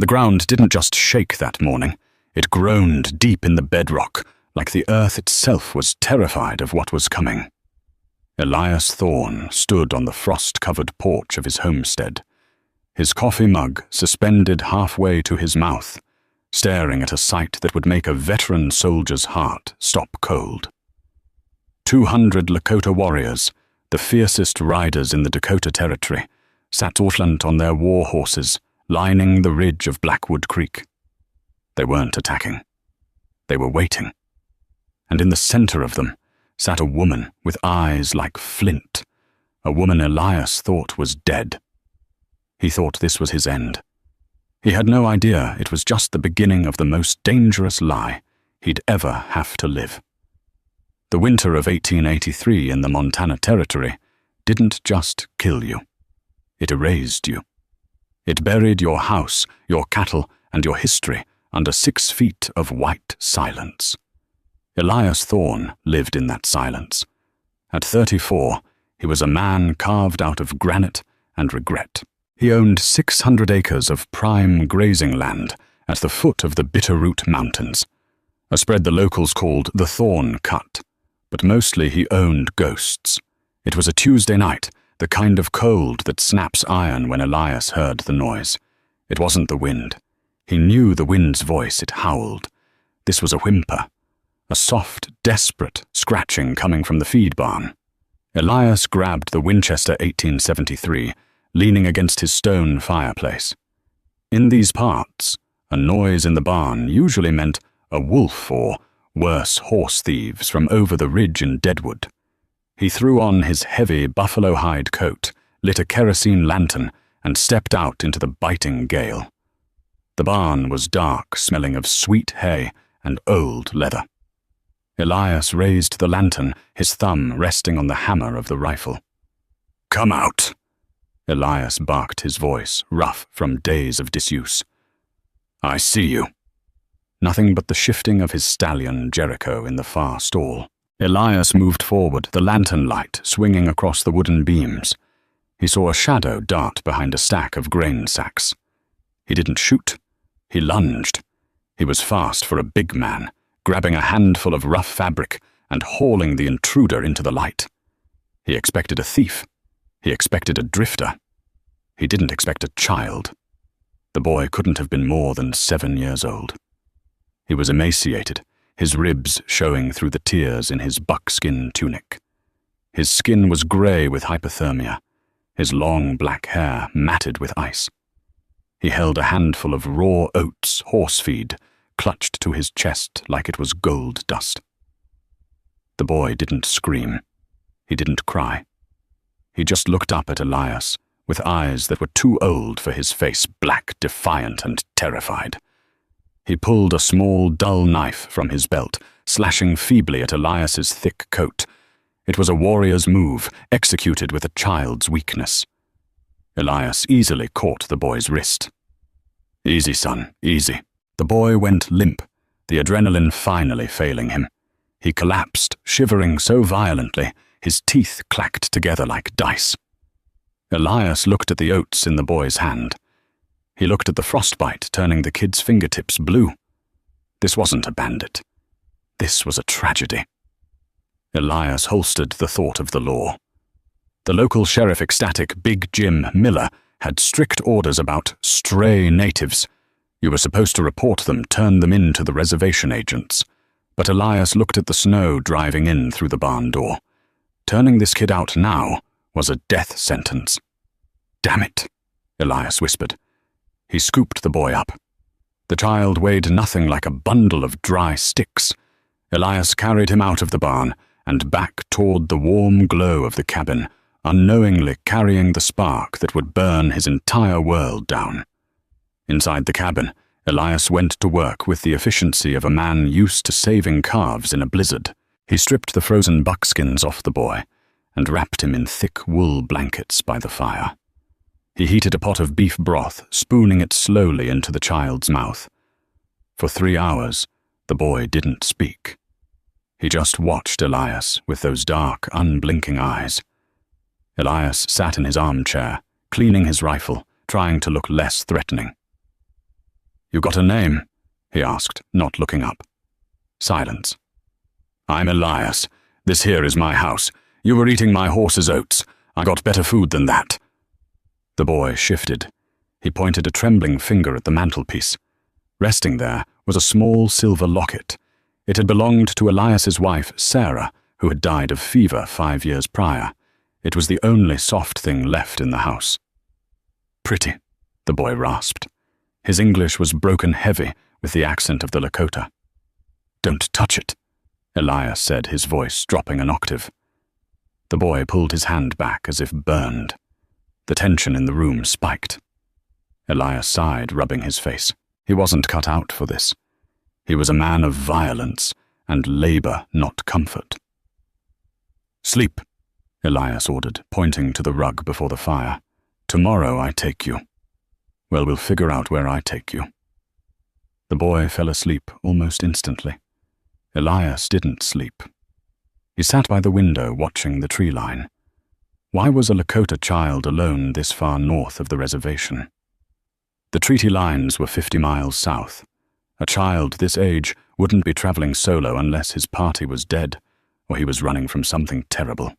The ground didn't just shake that morning, it groaned deep in the bedrock, like the earth itself was terrified of what was coming. Elias Thorne stood on the frost-covered porch of his homestead, his coffee mug suspended halfway to his mouth, staring at a sight that would make a veteran soldier's heart stop cold. 200 Lakota warriors, the fiercest riders in the Dakota Territory, sat outland on their war horses, lining the ridge of Blackwood Creek. They weren't attacking. They were waiting. And in the center of them sat a woman with eyes like flint, a woman Elias thought was dead. He thought this was his end. He had no idea it was just the beginning of the most dangerous lie he'd ever have to live. The winter of 1883 in the Montana Territory didn't just kill you. It erased you. It buried your house, your cattle, and your history under 6 feet of white silence. Elias Thorne lived in that silence. At 34, he was a man carved out of granite and regret. He owned 600 acres of prime grazing land at the foot of the Bitterroot Mountains, a spread the locals called the Thorne Cut, but mostly he owned ghosts. It was a Tuesday night, the kind of cold that snaps iron when Elias heard the noise. It wasn't the wind. He knew the wind's voice, it howled. This was a whimper, a soft, desperate scratching coming from the feed barn. Elias grabbed the Winchester 1873, leaning against his stone fireplace. In these parts, a noise in the barn usually meant a wolf or, worse, horse thieves from over the ridge in Deadwood. He threw on his heavy buffalo hide coat, lit a kerosene lantern, and stepped out into the biting gale. The barn was dark, smelling of sweet hay and old leather. Elias raised the lantern, his thumb resting on the hammer of the rifle. "Come out!" Elias barked, his voice rough from days of disuse. "I see you." Nothing but the shifting of his stallion Jericho in the far stall. Elias moved forward, the lantern light swinging across the wooden beams. He saw a shadow dart behind a stack of grain sacks. He didn't shoot. He lunged. He was fast for a big man, grabbing a handful of rough fabric and hauling the intruder into the light. He expected a thief. He expected a drifter. He didn't expect a child. The boy couldn't have been more than 7 years old. He was emaciated, his ribs showing through the tears in his buckskin tunic. His skin was gray with hypothermia, his long black hair matted with ice. He held a handful of raw oats, horse feed, clutched to his chest like it was gold dust. The boy didn't scream. He didn't cry. He just looked up at Elias, with eyes that were too old for his face, black, defiant, and terrified. He pulled a small, dull knife from his belt, slashing feebly at Elias's thick coat. It was a warrior's move, executed with a child's weakness. Elias easily caught the boy's wrist. "Easy, son, easy." The boy went limp, the adrenaline finally failing him. He collapsed, shivering so violently, his teeth clacked together like dice. Elias looked at the oats in the boy's hand. He looked at the frostbite turning the kid's fingertips blue. This wasn't a bandit. This was a tragedy. Elias holstered the thought of the law. The local sheriff ecstatic Big Jim Miller had strict orders about stray natives. You were supposed to report them, turn them in to the reservation agents. But Elias looked at the snow driving in through the barn door. Turning this kid out now was a death sentence. "Damn it," Elias whispered. He scooped the boy up. The child weighed nothing like a bundle of dry sticks. Elias carried him out of the barn and back toward the warm glow of the cabin, unknowingly carrying the spark that would burn his entire world down. Inside the cabin, Elias went to work with the efficiency of a man used to saving calves in a blizzard. He stripped the frozen buckskins off the boy and wrapped him in thick wool blankets by the fire. He heated a pot of beef broth, spooning it slowly into the child's mouth. For 3 hours, the boy didn't speak. He just watched Elias with those dark, unblinking eyes. Elias sat in his armchair, cleaning his rifle, trying to look less threatening. "You got a name?" he asked, not looking up. Silence. "I'm Elias. This here is my house. You were eating my horse's oats. I got better food than that." The boy shifted. He pointed a trembling finger at the mantelpiece. Resting there was a small silver locket. It had belonged to Elias's wife, Sarah, who had died of fever 5 years prior. It was the only soft thing left in the house. "Pretty," the boy rasped. His English was broken heavy with the accent of the Lakota. "Don't touch it," Elias said, his voice dropping an octave. The boy pulled his hand back as if burned. The tension in the room spiked. Elias sighed, rubbing his face. He wasn't cut out for this. He was a man of violence and labor, not comfort. "Sleep," Elias ordered, pointing to the rug before the fire. "Tomorrow I take you." "Well, we'll figure out where I take you." The boy fell asleep almost instantly. Elias didn't sleep. He sat by the window watching the tree line. Why was a Lakota child alone this far north of the reservation? The treaty lines were 50 miles south. A child this age wouldn't be traveling solo unless his party was dead or he was running from something terrible.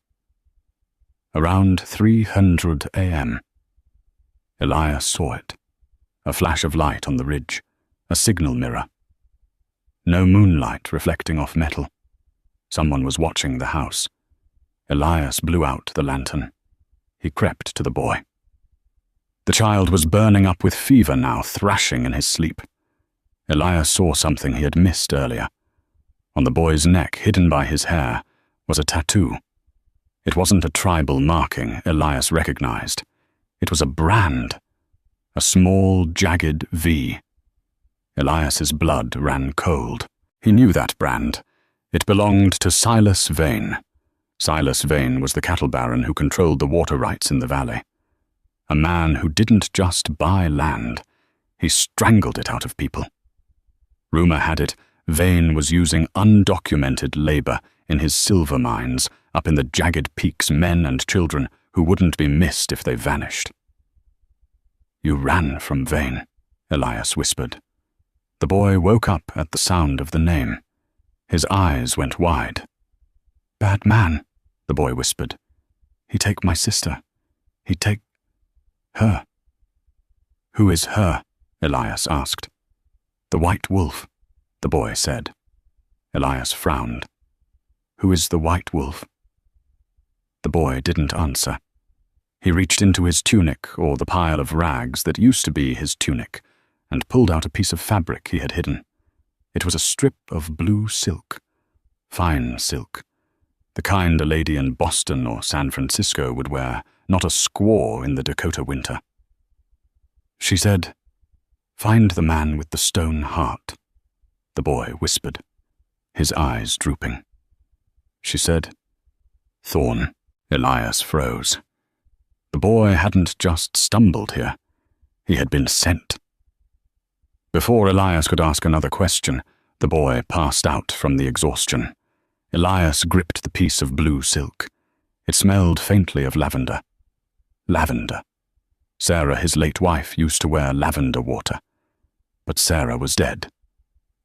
Around 300 a.m. Elias saw it. A flash of light on the ridge, a signal mirror. No moonlight reflecting off metal. Someone was watching the house. Elias blew out the lantern. He crept to the boy. The child was burning up with fever now, thrashing in his sleep. Elias saw something he had missed earlier. On the boy's neck, hidden by his hair, was a tattoo. It wasn't a tribal marking Elias recognized. It was a brand. A small, jagged V. Elias's blood ran cold. He knew that brand. It belonged to Silas Vane. Silas Vane was the cattle baron who controlled the water rights in the valley. A man who didn't just buy land, he strangled it out of people. Rumor had it, Vane was using undocumented labor in his silver mines up in the jagged peaks, men and children who wouldn't be missed if they vanished. "You ran from Vane," Elias whispered. The boy woke up at the sound of the name. His eyes went wide. "Bad man," the boy whispered. "He take my sister. He take her." "Who is her?" Elias asked. "The White Wolf," the boy said. Elias frowned. "Who is the White Wolf?" The boy didn't answer. He reached into his tunic, or the pile of rags that used to be his tunic, and pulled out a piece of fabric he had hidden. It was a strip of blue silk. Fine silk. The kind a lady in Boston or San Francisco would wear, not a squaw in the Dakota winter. She said, "Find the man with the stone heart," the boy whispered, his eyes drooping. She said, "Thorn." Elias froze. The boy hadn't just stumbled here. He had been sent. Before Elias could ask another question, the boy passed out from the exhaustion. Elias gripped the piece of blue silk. It smelled faintly of lavender. Lavender. Sarah, his late wife, used to wear lavender water. But Sarah was dead,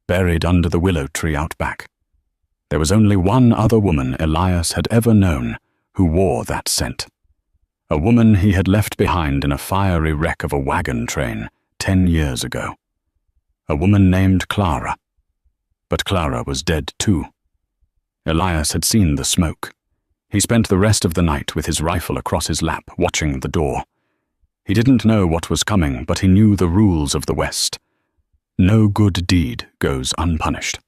buried under the willow tree out back. There was only one other woman Elias had ever known who wore that scent. A woman he had left behind in a fiery wreck of a wagon train 10 years ago. A woman named Clara. But Clara was dead too. Elias had seen the smoke. He spent the rest of the night with his rifle across his lap, watching the door. He didn't know what was coming, but he knew the rules of the West. No good deed goes unpunished.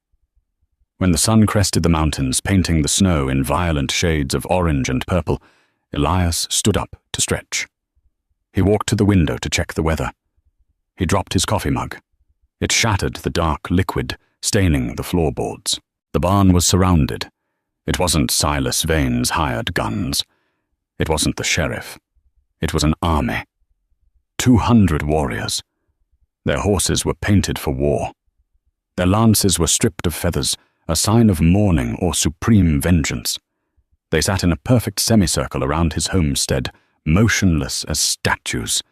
When the sun crested the mountains, painting the snow in violent shades of orange and purple, Elias stood up to stretch. He walked to the window to check the weather. He dropped his coffee mug. It shattered the dark liquid, staining the floorboards. The barn was surrounded. It wasn't Silas Vane's hired guns. It wasn't the sheriff. It was an army. 200 warriors. Their horses were painted for war. Their lances were stripped of feathers, a sign of mourning or supreme vengeance. They sat in a perfect semicircle around his homestead, motionless as statues.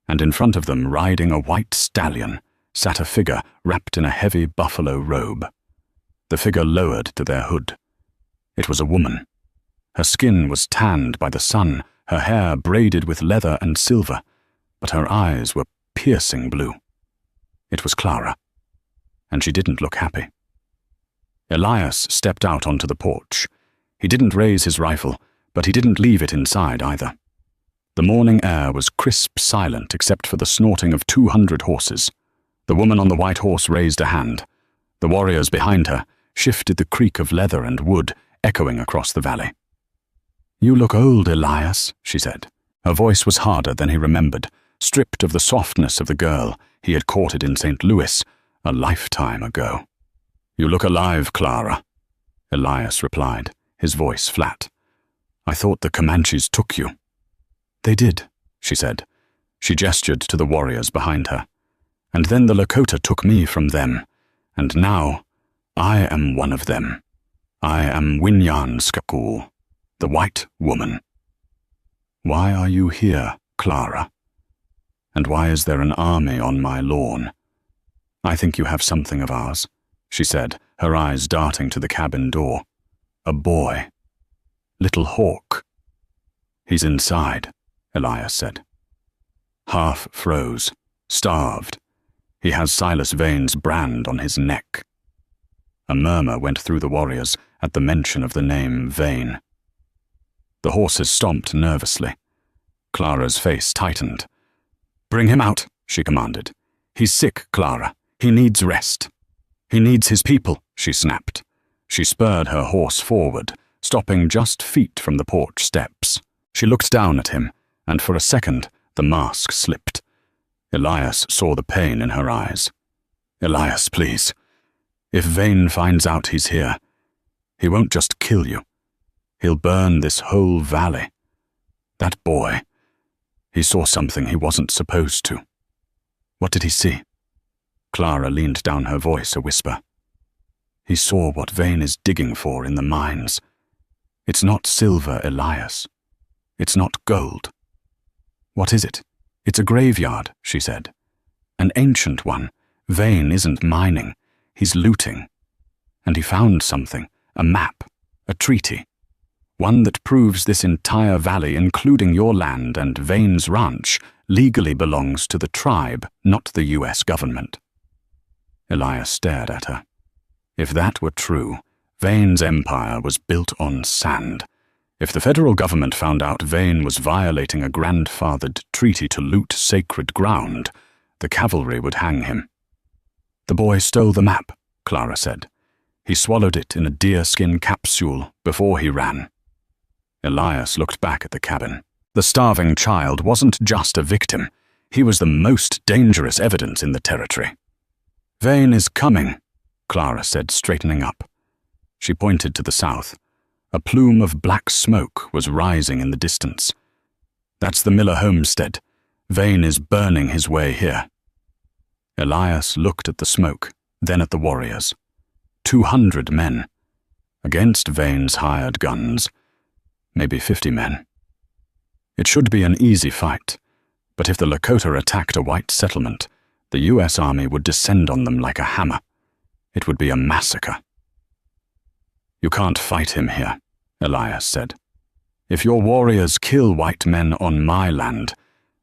And in front of them, riding a white stallion, sat a figure wrapped in a heavy buffalo robe. The figure lowered to their hood. It was a woman. Her skin was tanned by the sun, her hair braided with leather and silver, but her eyes were piercing blue. It was Clara, and she didn't look happy. Elias stepped out onto the porch. He didn't raise his rifle, but he didn't leave it inside either. The morning air was crisp silent except for the snorting of 200 horses. The woman on the white horse raised a hand. The warriors behind her shifted the creak of leather and wood echoing across the valley. "You look old, Elias," she said. Her voice was harder than he remembered, stripped of the softness of the girl he had courted in St. Louis a lifetime ago. "You look alive, Clara," Elias replied, his voice flat. "I thought the Comanches took you." "They did," she said. She gestured to the warriors behind her. "And then the Lakota took me from them, and now I am one of them. I am Winyan Skakul, the white woman." "Why are you here, Clara? And why is there an army on my lawn?" "I think you have something of ours," she said, her eyes darting to the cabin door. "A boy. Little Hawk." "He's inside," Elias said. Half froze, starved. He has Silas Vane's brand on his neck. A murmur went through the warriors at the mention of the name Vane. The horses stomped nervously. Clara's face tightened. "Bring him out," she commanded. "He's sick, Clara. He needs rest." "He needs his people," she snapped. She spurred her horse forward, stopping just feet from the porch steps. She looked down at him, and for a second the mask slipped. Elias saw the pain in her eyes. "Elias, please. If Vane finds out he's here, he won't just kill you. He'll burn this whole valley. That boy, he saw something he wasn't supposed to." "What did he see?" Clara leaned down, her voice a whisper. "He saw what Vane is digging for in the mines. It's not silver, Elias. It's not gold." "What is it?" "It's a graveyard," she said. "An ancient one. Vane isn't mining. He's looting. And he found something, a map, a treaty. One that proves this entire valley, including your land and Vane's ranch, legally belongs to the tribe, not the U.S. government." Elias stared at her. If that were true, Vane's empire was built on sand. If the federal government found out Vane was violating a grandfathered treaty to loot sacred ground, the cavalry would hang him. "The boy stole the map," Clara said. "He swallowed it in a deerskin capsule before he ran." Elias looked back at the cabin. The starving child wasn't just a victim. He was the most dangerous evidence in the territory. "Vane is coming," Clara said, straightening up. She pointed to the south. A plume of black smoke was rising in the distance. "That's the Miller homestead. Vane is burning his way here." Elias looked at the smoke, then at the warriors. 200 men. Against Vane's hired guns. Maybe 50 men. It should be an easy fight, but if the Lakota attacked a white settlement, the U.S. Army would descend on them like a hammer. It would be a massacre. "You can't fight him here," Elias said. "If your warriors kill white men on my land,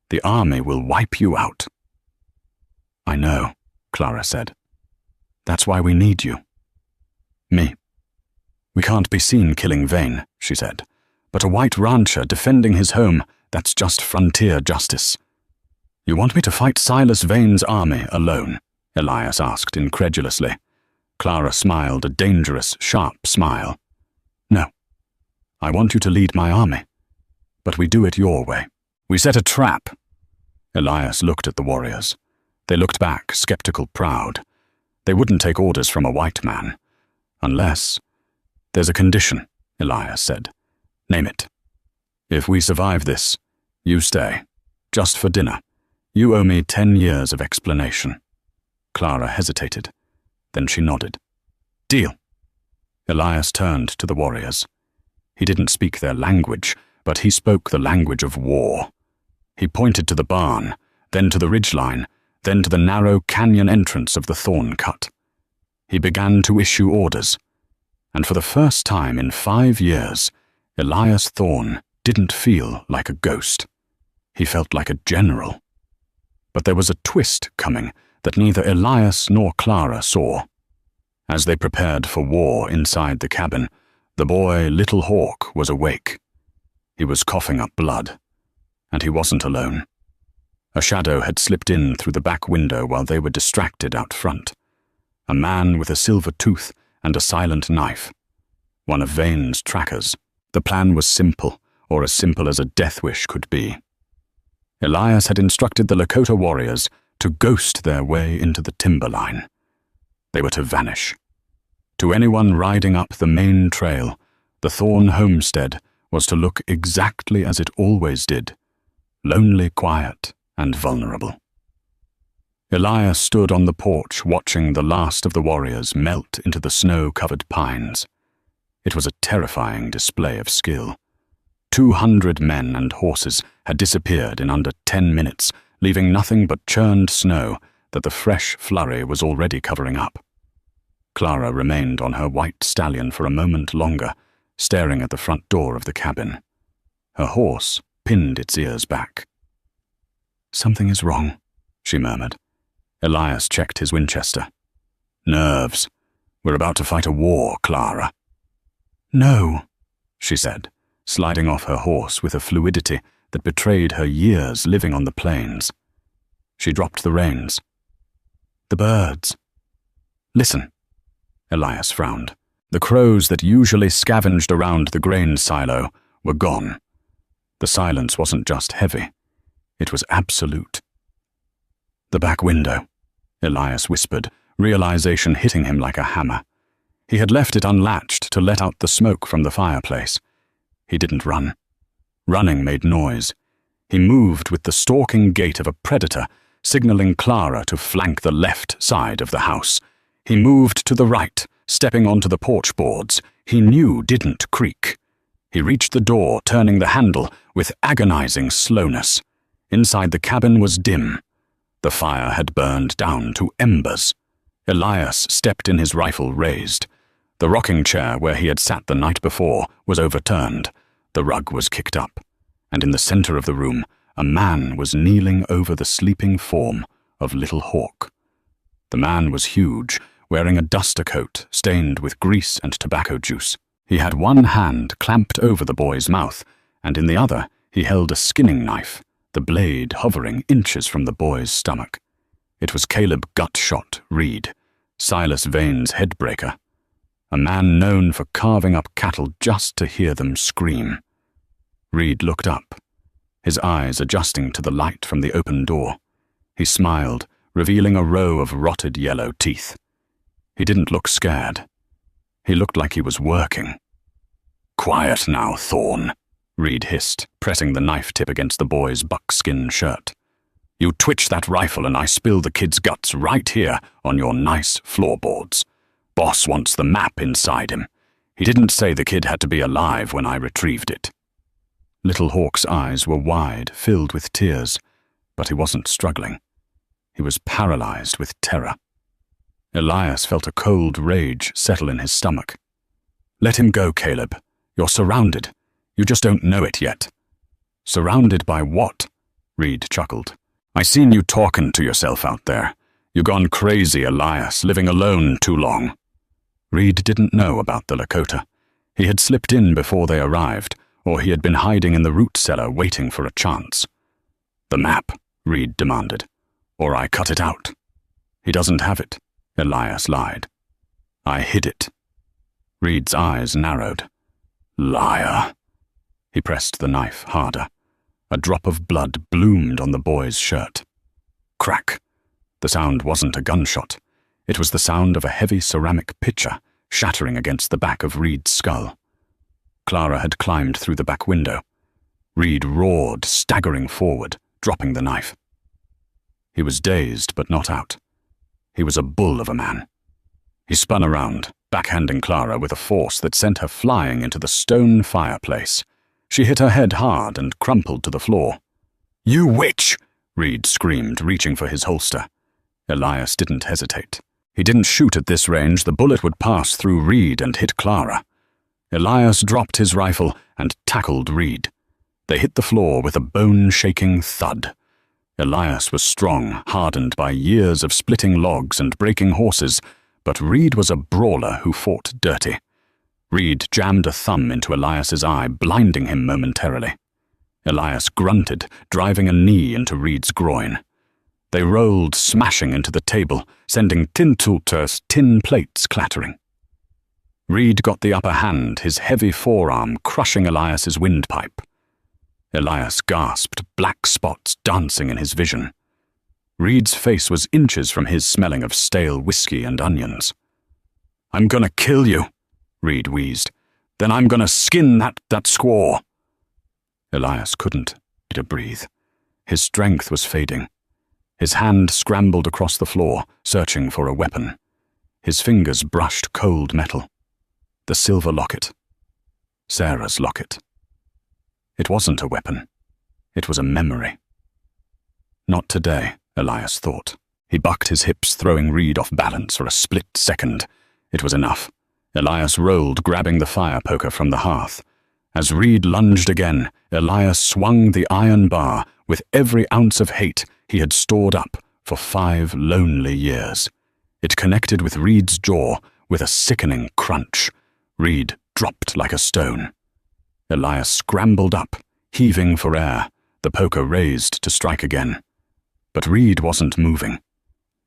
the army will wipe you out." "I know," Clara said. "That's why we need you." "Me. We can't be seen killing Vane," she said. "But a white rancher defending his home, that's just frontier justice." "You want me to fight Silas Vane's army alone?" Elias asked incredulously. Clara smiled a dangerous, sharp smile. "No. I want you to lead my army. But we do it your way. We set a trap." Elias looked at the warriors. They looked back, skeptical, proud. They wouldn't take orders from a white man. Unless... "There's a condition," Elias said. "Name it. If we survive this, you stay. Just for dinner. You owe me 10 years of explanation." Clara hesitated. Then she nodded. "Deal." Elias turned to the warriors. He didn't speak their language, but he spoke the language of war. He pointed to the barn, then to the ridgeline, then to the narrow canyon entrance of the thorn cut. He began to issue orders, and for the first time in 5 years, Elias Thorne didn't feel like a ghost. He felt like a general. But there was a twist coming that neither Elias nor Clara saw. As they prepared for war inside the cabin, the boy Little Hawk was awake. He was coughing up blood, and he wasn't alone. A shadow had slipped in through the back window while they were distracted out front. A man with a silver tooth and a silent knife. One of Vane's trackers. The plan was simple, or as simple as a death wish could be. Elias had instructed the Lakota warriors to ghost their way into the timberline. They were to vanish. To anyone riding up the main trail, the Thorne homestead was to look exactly as it always did, lonely, quiet, and vulnerable. Elias stood on the porch watching the last of the warriors melt into the snow-covered pines. It was a terrifying display of skill. 200 men and horses had disappeared in under 10 minutes, leaving nothing but churned snow that the fresh flurry was already covering up. Clara remained on her white stallion for a moment longer, staring at the front door of the cabin. Her horse pinned its ears back. "Something is wrong," she murmured. Elias checked his Winchester. "Nerves. We're about to fight a war, Clara." "No," she said, sliding off her horse with a fluidity that betrayed her years living on the plains. She dropped the reins. "The birds." "Listen." Elias frowned. The crows that usually scavenged around the grain silo were gone. The silence wasn't just heavy. It was absolute. "The back window," Elias whispered, realization hitting him like a hammer. He had left it unlatched to let out the smoke from the fireplace. He didn't run. Running made noise. He moved with the stalking gait of a predator, signaling Clara to flank the left side of the house. He moved to the right, stepping onto the porch boards he knew didn't creak. He reached the door, turning the handle with agonizing slowness. Inside the cabin was dim. The fire had burned down to embers. Elias stepped in, his rifle raised. The rocking chair where he had sat the night before was overturned. The rug was kicked up, and in the center of the room, a man was kneeling over the sleeping form of Little Hawk. The man was huge, wearing a duster coat stained with grease and tobacco juice. He had one hand clamped over the boy's mouth, and in the other he held a skinning knife, the blade hovering inches from the boy's stomach. It was Caleb Gutshot Reed, Silas Vane's headbreaker, a man known for carving up cattle just to hear them scream. Reed looked up, his eyes adjusting to the light from the open door. He smiled, revealing a row of rotted yellow teeth. He didn't look scared. He looked like he was working. "Quiet now, Thorne," Reed hissed, pressing the knife tip against the boy's buckskin shirt. "You twitch that rifle and I spill the kid's guts right here on your nice floorboards. Boss wants the map inside him. He didn't say the kid had to be alive when I retrieved it." Little Hawk's eyes were wide, filled with tears, but he wasn't struggling. He was paralyzed with terror. Elias felt a cold rage settle in his stomach. "Let him go, Caleb. You're surrounded. You just don't know it yet." "Surrounded by what?" Reed chuckled. "I seen you talking to yourself out there. You gone crazy, Elias, living alone too long." Reed didn't know about the Lakota. He had slipped in before they arrived, or he had been hiding in the root cellar waiting for a chance. "The map," Reed demanded, "or I cut it out." "He doesn't have it," Elias lied. "I hid it." Reed's eyes narrowed. "Liar." He pressed the knife harder. A drop of blood bloomed on the boy's shirt. Crack. The sound wasn't a gunshot. It was the sound of a heavy ceramic pitcher shattering against the back of Reed's skull. Clara had climbed through the back window. Reed roared, staggering forward, dropping the knife. He was dazed but not out. He was a bull of a man. He spun around, backhanding Clara with a force that sent her flying into the stone fireplace. She hit her head hard and crumpled to the floor. "You witch!" Reed screamed, reaching for his holster. Elias didn't hesitate. He didn't shoot at this range. The bullet would pass through Reed and hit Clara. Elias dropped his rifle and tackled Reed. They hit the floor with a bone-shaking thud. Elias was strong, hardened by years of splitting logs and breaking horses, but Reed was a brawler who fought dirty. Reed jammed a thumb into Elias's eye, blinding him momentarily. Elias grunted, driving a knee into Reed's groin. They rolled, smashing into the table, sending Tintulter's tin plates clattering. Reed got the upper hand, his heavy forearm crushing Elias's windpipe. Elias gasped, black spots dancing in his vision. Reed's face was inches from his, smelling of stale whiskey and onions. "I'm gonna kill you," Reed wheezed. "Then I'm gonna skin that squaw." Elias couldn't breathe. His strength was fading. His hand scrambled across the floor, searching for a weapon. His fingers brushed cold metal. The silver locket. Sarah's locket. It wasn't a weapon. It was a memory. Not today, Elias thought. He bucked his hips, throwing Reed off balance for a split second. It was enough. Elias rolled, grabbing the fire poker from the hearth. As Reed lunged again, Elias swung the iron bar with every ounce of hate he had stored up for 5 lonely years. It connected with Reed's jaw with a sickening crunch. Reed dropped like a stone. Elias scrambled up, heaving for air, the poker raised to strike again. But Reed wasn't moving.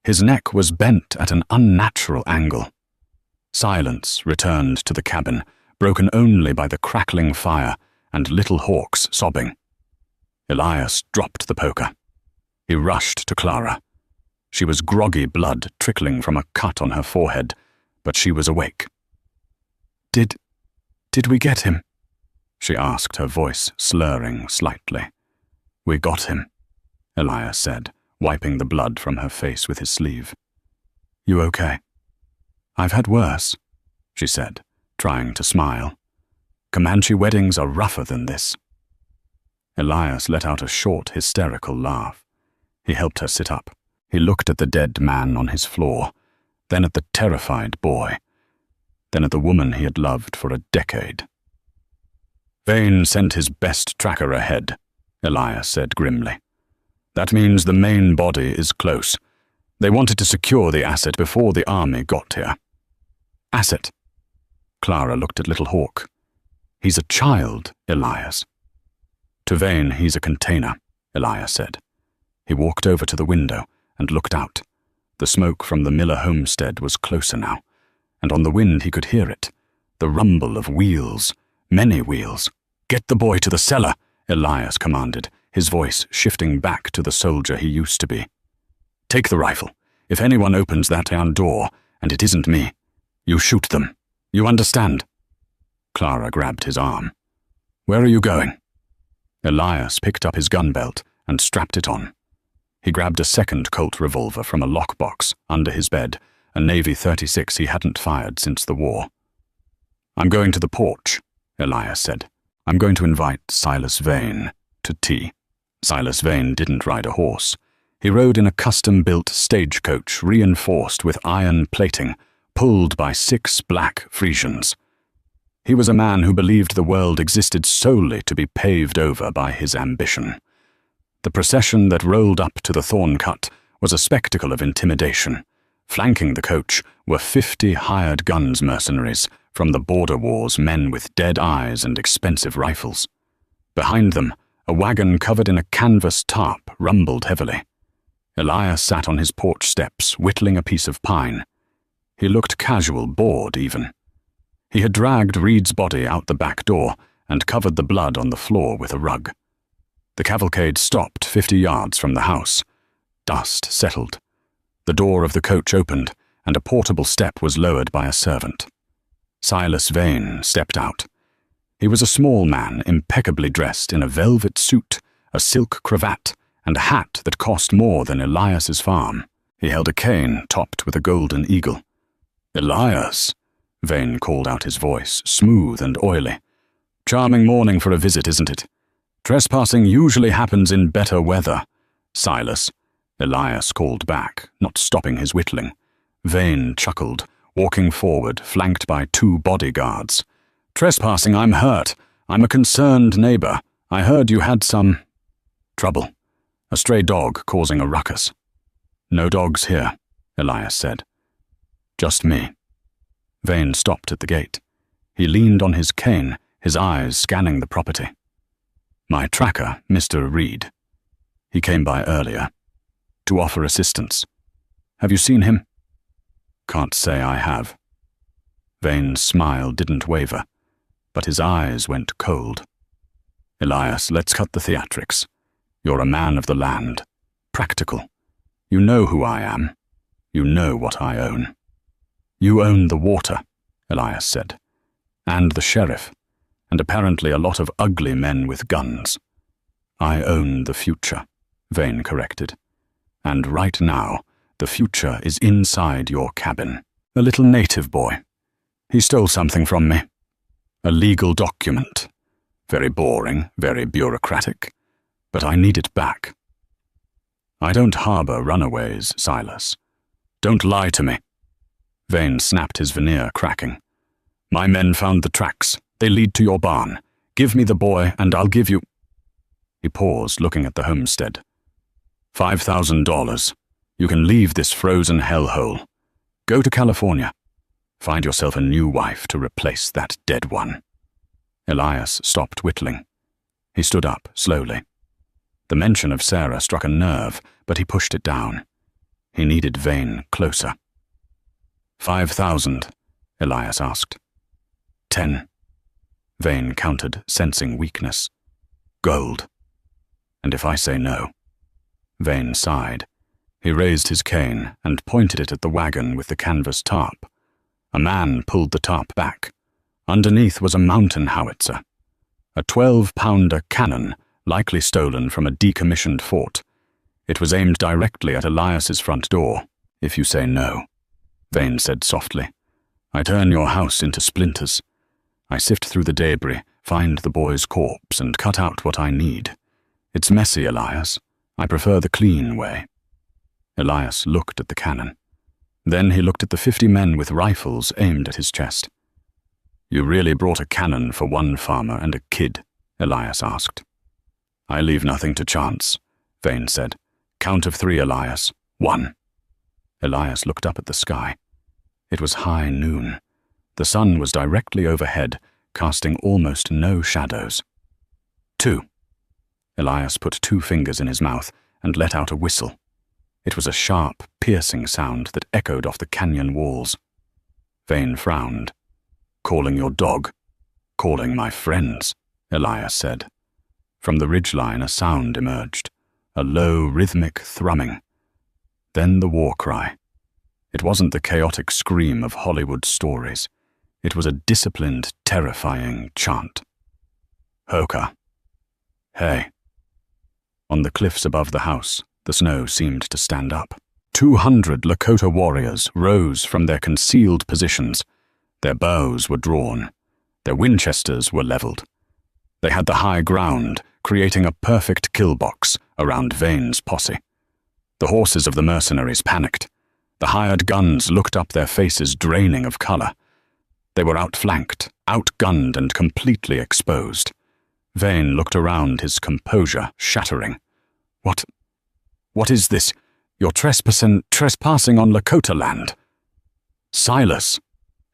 His neck was bent at an unnatural angle. Silence returned to the cabin, broken only by the crackling fire and little Hawks sobbing. Elias dropped the poker. He rushed to Clara. She was groggy, blood trickling from a cut on her forehead, but she was awake. Did we get him?" she asked, her voice slurring slightly. "We got him," Elias said, wiping the blood from her face with his sleeve. "You okay?" "I've had worse," she said, trying to smile. "Comanche weddings are rougher than this." Elias let out a short, hysterical laugh. He helped her sit up. He looked at the dead man on his floor, then at the terrified boy, then at the woman he had loved for a decade. "Vane sent his best tracker ahead," Elias said grimly. "That means the main body is close. They wanted to secure the asset before the army got here." "Asset?" Clara looked at Little Hawk. "He's a child, Elias." "To Vane, he's a container," Elias said. He walked over to the window and looked out. The smoke from the Miller homestead was closer now, and on the wind he could hear it, the rumble of wheels, many wheels. "Get the boy to the cellar," Elias commanded, his voice shifting back to the soldier he used to be. "Take the rifle. If anyone opens that iron door, and it isn't me, you shoot them. You understand?" Clara grabbed his arm. "Where are you going?" Elias picked up his gun belt and strapped it on. He grabbed a second Colt revolver from a lockbox under his bed, a Navy .36 he hadn't fired since the war. "I'm going to the porch," Elias said. "I'm going to invite Silas Vane to tea." Silas Vane didn't ride a horse. He rode in a custom-built stagecoach reinforced with iron plating, pulled by 6 black Frisians. He was a man who believed the world existed solely to be paved over by his ambition. The procession that rolled up to the thorn cut was a spectacle of intimidation. Flanking the coach were 50 hired guns mercenaries from the border wars, men with dead eyes and expensive rifles. Behind them, a wagon covered in a canvas tarp rumbled heavily. Elias sat on his porch steps, whittling a piece of pine. He looked casual, bored even. He had dragged Reed's body out the back door and covered the blood on the floor with a rug. The cavalcade stopped 50 yards from the house. Dust settled. The door of the coach opened, and a portable step was lowered by a servant. Silas Vane stepped out. He was a small man, impeccably dressed in a velvet suit, a silk cravat, and a hat that cost more than Elias's farm. He held a cane topped with a golden eagle. "Elias," Vane called out, his voice smooth and oily. "Charming morning for a visit, isn't it? Trespassing usually happens in better weather. Silas, Elias called back, not stopping his whittling. Vane chuckled, walking forward, flanked by 2 bodyguards. Trespassing, I'm hurt. I'm a concerned neighbor. I heard you had some trouble. A stray dog causing a ruckus. No dogs here, Elias said. Just me. Vane stopped at the gate. He leaned on his cane, his eyes scanning the property. My tracker, Mr. Reed. He came by earlier to offer assistance. Have you seen him? Can't say I have. Vane's smile didn't waver, but his eyes went cold. Elias, let's cut the theatrics. You're a man of the land, practical. You know who I am. You know what I own. You own the water, Elias said, and the sheriff, and apparently a lot of ugly men with guns. I own the future, Vane corrected. And right now, the future is inside your cabin. A little native boy. He stole something from me. A legal document. Very boring, very bureaucratic, but I need it back. I don't harbor runaways, Silas. Don't lie to me. Vane snapped his veneer, cracking. My men found the tracks. They lead to your barn. Give me the boy, and I'll give you... He paused, looking at the homestead. $5,000. You can leave this frozen hellhole. Go to California. Find yourself a new wife to replace that dead one. Elias stopped whittling. He stood up, slowly. The mention of Sarah struck a nerve, but he pushed it down. He needed Vane closer. 5,000, Elias asked. 10. Vane countered, sensing weakness. Gold. And if I say no? Vane sighed. He raised his cane and pointed it at the wagon with the canvas tarp. A man pulled the tarp back. Underneath was a mountain howitzer. A 12-pounder cannon, likely stolen from a decommissioned fort. It was aimed directly at Elias's front door. If you say no, Vane said softly. I turn your house into splinters. I sift through the debris, find the boy's corpse, and cut out what I need. It's messy, Elias. I prefer the clean way. Elias looked at the cannon. Then he looked at the 50 men with rifles aimed at his chest. You really brought a cannon for one farmer and a kid? Elias asked. I leave nothing to chance, Vane said. Count of 3, Elias. 1. Elias looked up at the sky. It was high noon. The sun was directly overhead, casting almost no shadows. 2. Elias put 2 fingers in his mouth and let out a whistle. It was a sharp, piercing sound that echoed off the canyon walls. Vane frowned. Calling your dog? Calling my friends, Elias said. From the ridgeline a sound emerged, a low, rhythmic thrumming. Then the war cry. It wasn't the chaotic scream of Hollywood stories. It was a disciplined, terrifying chant. Hoka. Hey. On the cliffs above the house, the snow seemed to stand up. 200 Lakota warriors rose from their concealed positions. Their bows were drawn. Their Winchesters were leveled. They had the high ground, creating a perfect kill box around Vane's posse. The horses of the mercenaries panicked. The hired guns looked up, their faces draining of color. They were outflanked, outgunned, and completely exposed. Vane looked around, his composure shattering. What is this? You're trespassing on Lakota land. Silas,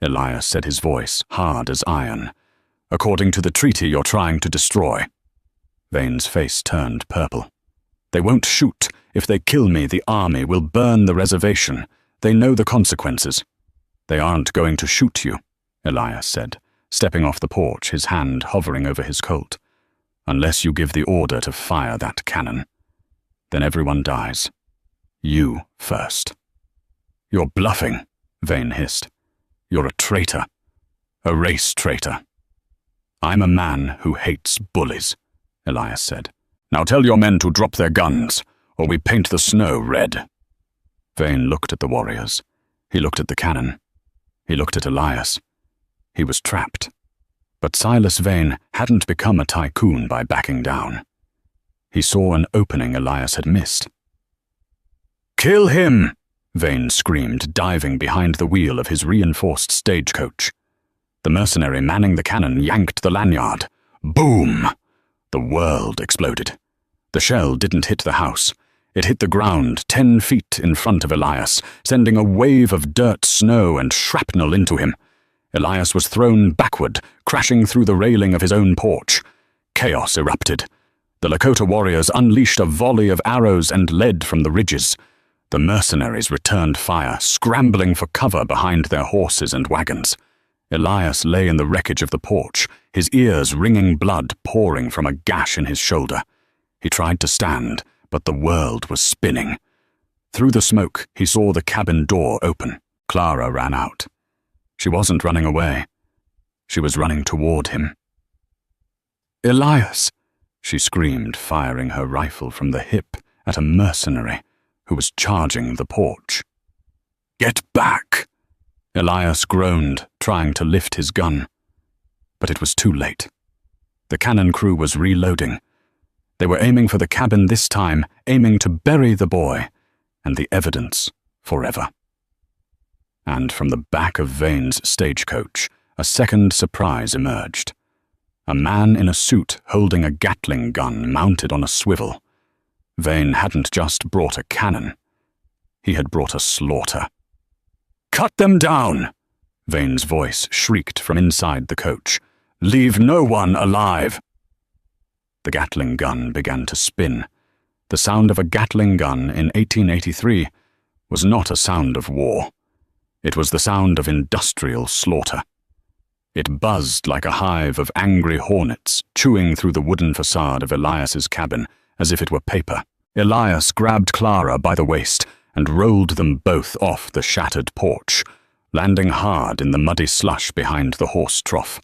Elias said, his voice hard as iron. According to the treaty you're trying to destroy. Vane's face turned purple. They won't shoot. If they kill me, the army will burn the reservation. They know the consequences. They aren't going to shoot you, Elias said, stepping off the porch, his hand hovering over his Colt. Unless you give the order to fire that cannon. Then everyone dies. You first. You're bluffing, Vane hissed. You're a traitor. A race traitor. I'm a man who hates bullies, Elias said. Now tell your men to drop their guns, or we paint the snow red. Vane looked at the warriors. He looked at the cannon. He looked at Elias. He was trapped. But Silas Vane hadn't become a tycoon by backing down. he saw an opening Elias had missed. "Kill him!" Vane screamed, diving behind the wheel of his reinforced stagecoach. The mercenary manning the cannon yanked the lanyard. Boom! The world exploded. The shell didn't hit the house. It hit the ground 10 feet in front of Elias, sending a wave of dirt, snow, and shrapnel into him. Elias was thrown backward, crashing through the railing of his own porch. Chaos erupted. The Lakota warriors unleashed a volley of arrows and lead from the ridges. The mercenaries returned fire, scrambling for cover behind their horses and wagons. Elias lay in the wreckage of the porch, his ears wringing blood pouring from a gash in his shoulder. He tried to stand, but the world was spinning. Through the smoke, he saw the cabin door open. Clara ran out. She wasn't running away. She was running toward him. "Elias!" she screamed, firing her rifle from the hip at a mercenary who was charging the porch. "Get back!" Elias groaned, trying to lift his gun. But it was too late. The cannon crew was reloading. They were aiming for the cabin this time, aiming to bury the boy and the evidence forever. And from the back of Vane's stagecoach, a second surprise emerged. A man in a suit holding a Gatling gun mounted on a swivel. Vane hadn't just brought a cannon. He had brought a slaughter. "Cut them down!" Vane's voice shrieked from inside the coach. "Leave no one alive!" The Gatling gun began to spin. The sound of a Gatling gun in 1883 was not a sound of war. It was the sound of industrial slaughter. It buzzed like a hive of angry hornets, chewing through the wooden facade of Elias's cabin as if it were paper. Elias grabbed Clara by the waist and rolled them both off the shattered porch, landing hard in the muddy slush behind the horse trough.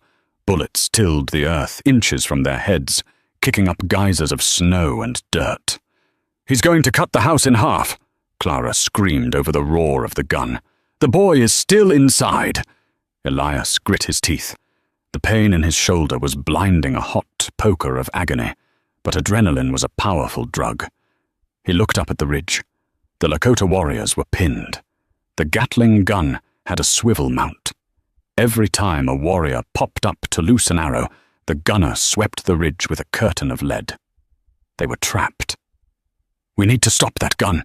Bullets tilled the earth inches from their heads, kicking up geysers of snow and dirt. "He's going to cut the house in half," Clara screamed over the roar of the gun. "The boy is still inside." Elias grit his teeth. The pain in his shoulder was blinding a hot poker of agony, but adrenaline was a powerful drug. He looked up at the ridge. The Lakota warriors were pinned. The Gatling gun had a swivel mount. Every time a warrior popped up to loose an arrow, the gunner swept the ridge with a curtain of lead. They were trapped. "We need to stop that gun."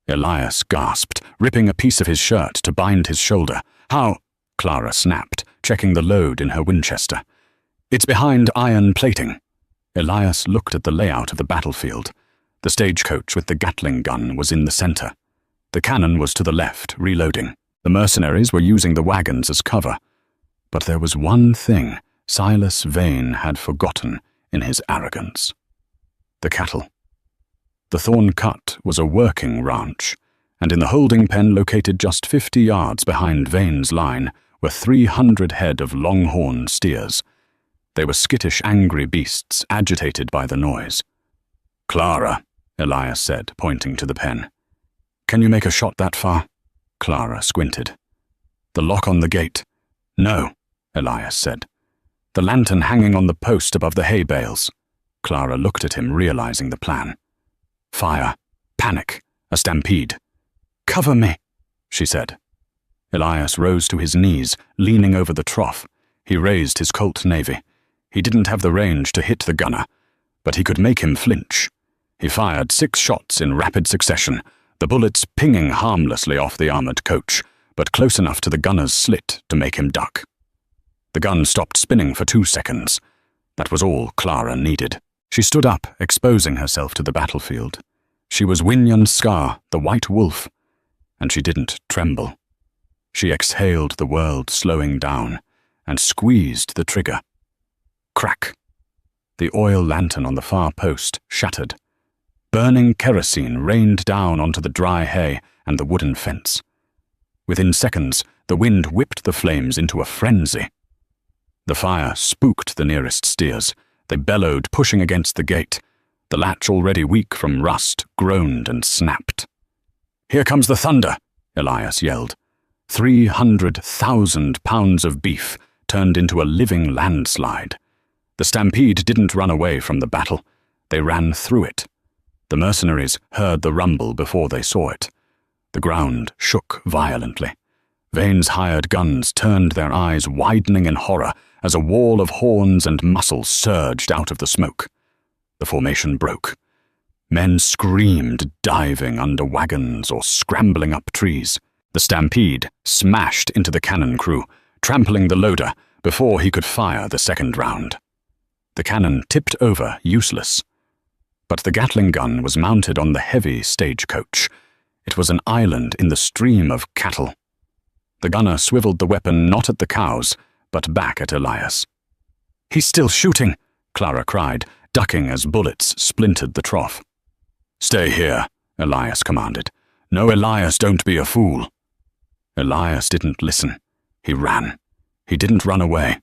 Elias gasped, ripping a piece of his shirt to bind his shoulder. "How?" Clara snapped, checking the load in her Winchester. "It's behind iron plating." Elias looked at the layout of the battlefield. The stagecoach with the Gatling gun was in the center. The cannon was to the left, reloading. The mercenaries were using the wagons as cover. But there was one thing Silas Vane had forgotten in his arrogance. The cattle. The Thorn Cut was a working ranch, and in the holding pen located just 50 yards behind Vane's line were 300 head of longhorn steers. They were skittish, angry beasts, agitated by the noise. "Clara," Elias said, pointing to the pen. "Can you make a shot that far?" Clara squinted. "The lock on the gate." "No," Elias said. "The lantern hanging on the post above the hay bales." Clara looked at him, realizing the plan. "Fire. Panic. A stampede." "Cover me," she said. Elias rose to his knees, leaning over the trough. He raised his Colt Navy. He didn't have the range to hit the gunner, but he could make him flinch. He fired 6 shots in rapid succession, the bullets pinging harmlessly off the armored coach, but close enough to the gunner's slit to make him duck. The gun stopped spinning for 2 seconds. That was all Clara needed. She stood up, exposing herself to the battlefield. She was Winyan Scar, the White Wolf, and she didn't tremble. She exhaled the world slowing down and squeezed the trigger. Crack! The oil lantern on the far post shattered. Burning kerosene rained down onto the dry hay and the wooden fence. Within seconds, the wind whipped the flames into a frenzy. The fire spooked the nearest steers. They bellowed, pushing against the gate. The latch, already weak from rust, groaned and snapped. "Here comes the thunder," Elias yelled. 300,000 pounds of beef turned into a living landslide. The stampede didn't run away from the battle. They ran through it. The mercenaries heard the rumble before they saw it. The ground shook violently. Vane's hired guns turned their eyes widening in horror as a wall of horns and muscle surged out of the smoke. The formation broke. Men screamed, diving under wagons or scrambling up trees. The stampede smashed into the cannon crew, trampling the loader before he could fire the second round. The cannon tipped over, useless. But the Gatling gun was mounted on the heavy stagecoach. It was an island in the stream of cattle. The gunner swiveled the weapon not at the cows, but back at Elias. "He's still shooting," Clara cried, ducking as bullets splintered the trough. "Stay here," Elias commanded. "No, Elias, don't be a fool." Elias didn't listen. He ran. He didn't run away.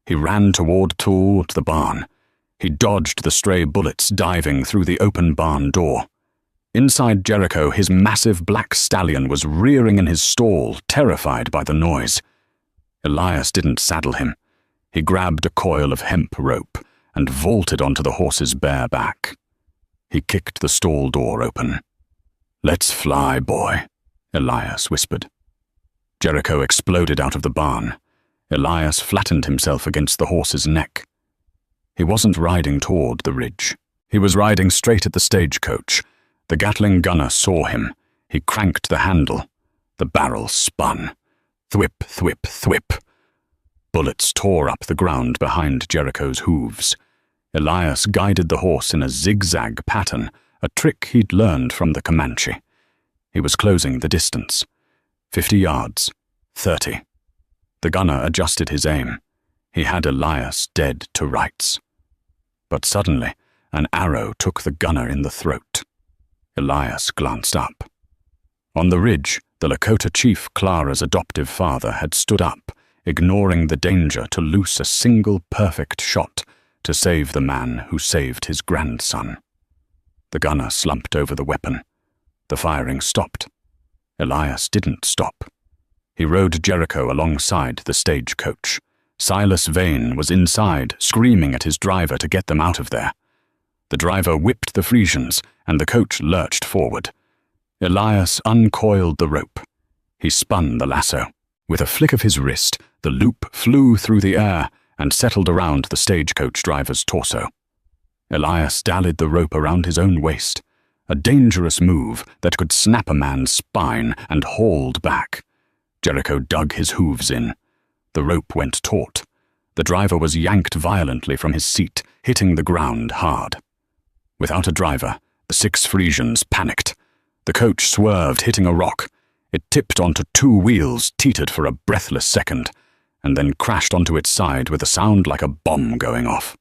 He ran toward the barn. He dodged the stray bullets diving through the open barn door. Inside Jericho, his massive black stallion was rearing in his stall, terrified by the noise. Elias didn't saddle him. He grabbed a coil of hemp rope and vaulted onto the horse's bare back. He kicked the stall door open. "Let's fly, boy," Elias whispered. Jericho exploded out of the barn. Elias flattened himself against the horse's neck. He wasn't riding toward the ridge. He was riding straight at the stagecoach. The Gatling gunner saw him. He cranked the handle. The barrel spun. Thwip, thwip, thwip. Bullets tore up the ground behind Jericho's hooves. Elias guided the horse in a zigzag pattern, a trick he'd learned from the Comanche. He was closing the distance. 50 yards. 30. The gunner adjusted his aim. He had Elias dead to rights. But suddenly, an arrow took the gunner in the throat. Elias glanced up. On the ridge, the Lakota chief Clara's adoptive father had stood up, ignoring the danger to loose a single perfect shot to save the man who saved his grandson. The gunner slumped over the weapon. The firing stopped. Elias didn't stop. He rode Jericho alongside the stagecoach. Silas Vane was inside, screaming at his driver to get them out of there. The driver whipped the Frisians, and the coach lurched forward. Elias uncoiled the rope. He spun the lasso. With a flick of his wrist, the loop flew through the air and settled around the stagecoach driver's torso. Elias dallied the rope around his own waist, a dangerous move that could snap a man's spine and hauled back. Jericho dug his hooves in. The rope went taut. The driver was yanked violently from his seat, hitting the ground hard. Without a driver, the 6 Frisians panicked. The coach swerved, hitting a rock. It tipped onto 2 wheels, teetered for a breathless second, and then crashed onto its side with a sound like a bomb going off.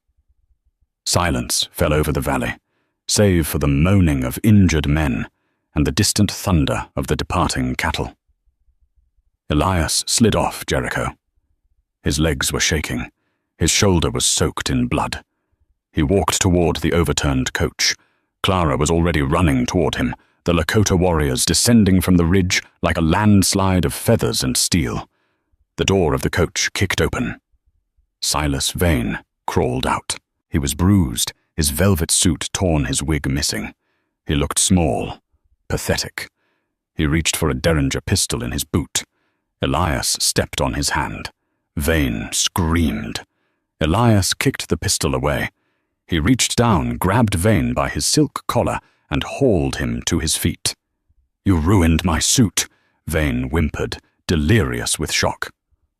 Silence fell over the valley, save for the moaning of injured men and the distant thunder of the departing cattle. Elias slid off Jericho. His legs were shaking. His shoulder was soaked in blood. He walked toward the overturned coach. Clara was already running toward him, the Lakota warriors descending from the ridge like a landslide of feathers and steel. The door of the coach kicked open. Silas Vane crawled out. He was bruised, his velvet suit torn, his wig missing. He looked small, pathetic. He reached for a Derringer pistol in his boot. Elias stepped on his hand. Vane screamed. Elias kicked the pistol away. He reached down, grabbed Vane by his silk collar, and hauled him to his feet. "You ruined my suit," Vane whimpered, delirious with shock.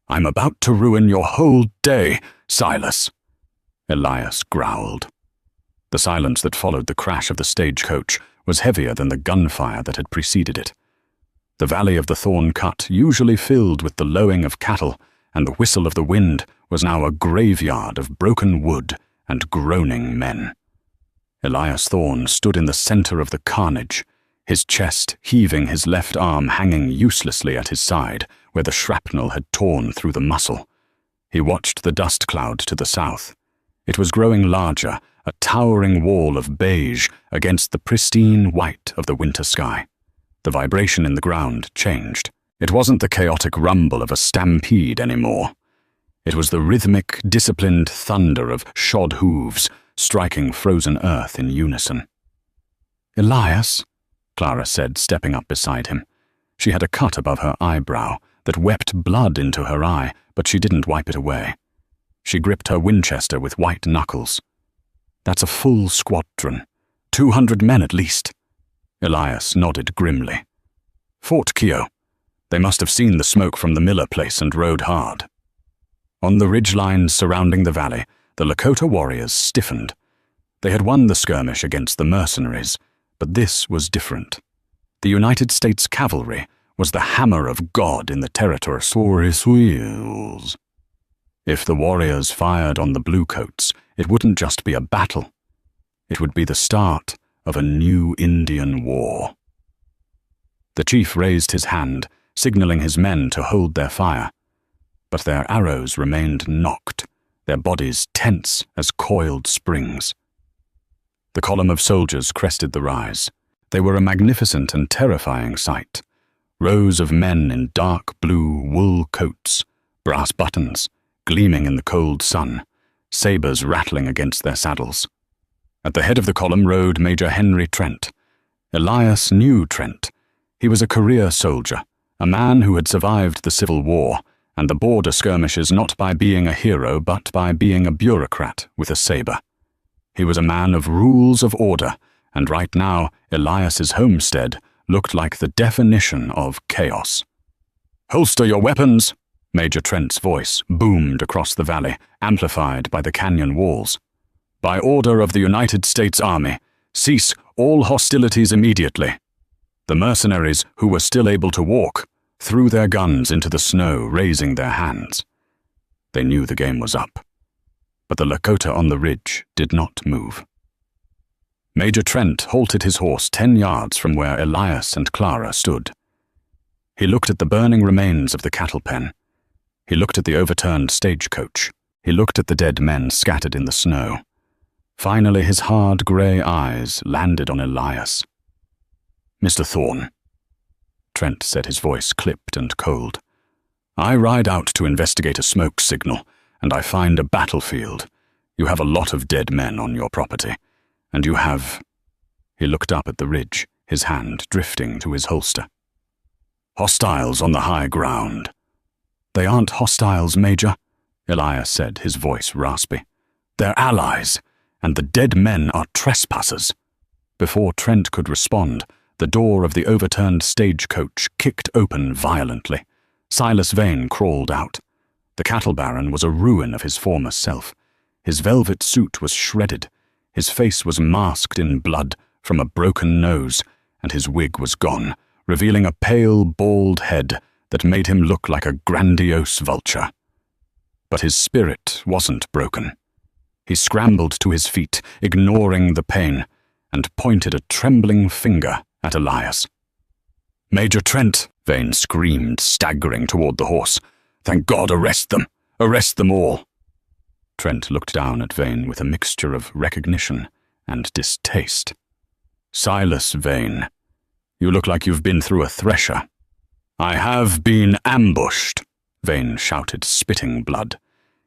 "I'm about to ruin your whole day, Silas." Elias growled. The silence that followed the crash of the stagecoach was heavier than the gunfire that had preceded it. The valley of the Thorn Cut, usually filled with the lowing of cattle and the whistle of the wind, was now a graveyard of broken wood and groaning men. Elias Thorne stood in the center of the carnage, his chest heaving, his left arm hanging uselessly at his side where the shrapnel had torn through the muscle. He watched the dust cloud to the south. It was growing larger, a towering wall of beige against the pristine white of the winter sky. The vibration in the ground changed. It wasn't the chaotic rumble of a stampede anymore. It was the rhythmic, disciplined thunder of shod hooves, striking frozen earth in unison. "Elias," Clara said, stepping up beside him. She had a cut above her eyebrow that wept blood into her eye, but she didn't wipe it away. She gripped her Winchester with white knuckles. "That's a full squadron. 200 men at least." Elias nodded grimly. "Fort Keogh. They must have seen the smoke from the Miller place and rode hard." On the ridgelines surrounding the valley, the Lakota warriors stiffened. They had won the skirmish against the mercenaries, but this was different. The United States cavalry was the hammer of God in the territory. If the warriors fired on the bluecoats, it wouldn't just be a battle. It would be the start of a new Indian war. The chief raised his hand, signaling his men to hold their fire. But their arrows remained nocked, their bodies tense as coiled springs. The column of soldiers crested the rise. They were a magnificent and terrifying sight. Rows of men in dark blue wool coats, brass buttons, gleaming in the cold sun, sabers rattling against their saddles. At the head of the column rode Major Henry Trent. Elias knew Trent. He was a career soldier, a man who had survived the Civil War and the border skirmishes not by being a hero but by being a bureaucrat with a saber. He was a man of rules of order, and right now Elias's homestead looked like the definition of chaos. "Holster your weapons!" Major Trent's voice boomed across the valley, amplified by the canyon walls. "By order of the United States Army, cease all hostilities immediately." The mercenaries, who were still able to walk, threw their guns into the snow, raising their hands. They knew the game was up. But the Lakota on the ridge did not move. Major Trent halted his horse 10 yards from where Elias and Clara stood. He looked at the burning remains of the cattle pen. He looked at the overturned stagecoach. He looked at the dead men scattered in the snow. Finally, his hard grey eyes landed on Elias. "Mr. Thorne," Trent said, his voice clipped and cold, "I ride out to investigate a smoke signal, and I find a battlefield. You have a lot of dead men on your property, and you have—" He looked up at the ridge, his hand drifting to his holster. "Hostiles on the high ground." "They aren't hostiles, Major," Elias said, his voice raspy. "They're allies, and the dead men are trespassers." Before Trent could respond, the door of the overturned stagecoach kicked open violently. Silas Vane crawled out. The cattle baron was a ruin of his former self. His velvet suit was shredded. His face was masked in blood from a broken nose, and his wig was gone, revealing a pale, bald head that made him look like a grandiose vulture. But his spirit wasn't broken. He scrambled to his feet, ignoring the pain, and pointed a trembling finger at Elias. "Major Trent," Vane screamed, staggering toward the horse. "Thank God, arrest them! Arrest them all!" Trent looked down at Vane with a mixture of recognition and distaste. "Silas Vane, you look like you've been through a thresher." "I have been ambushed," Vane shouted, spitting blood.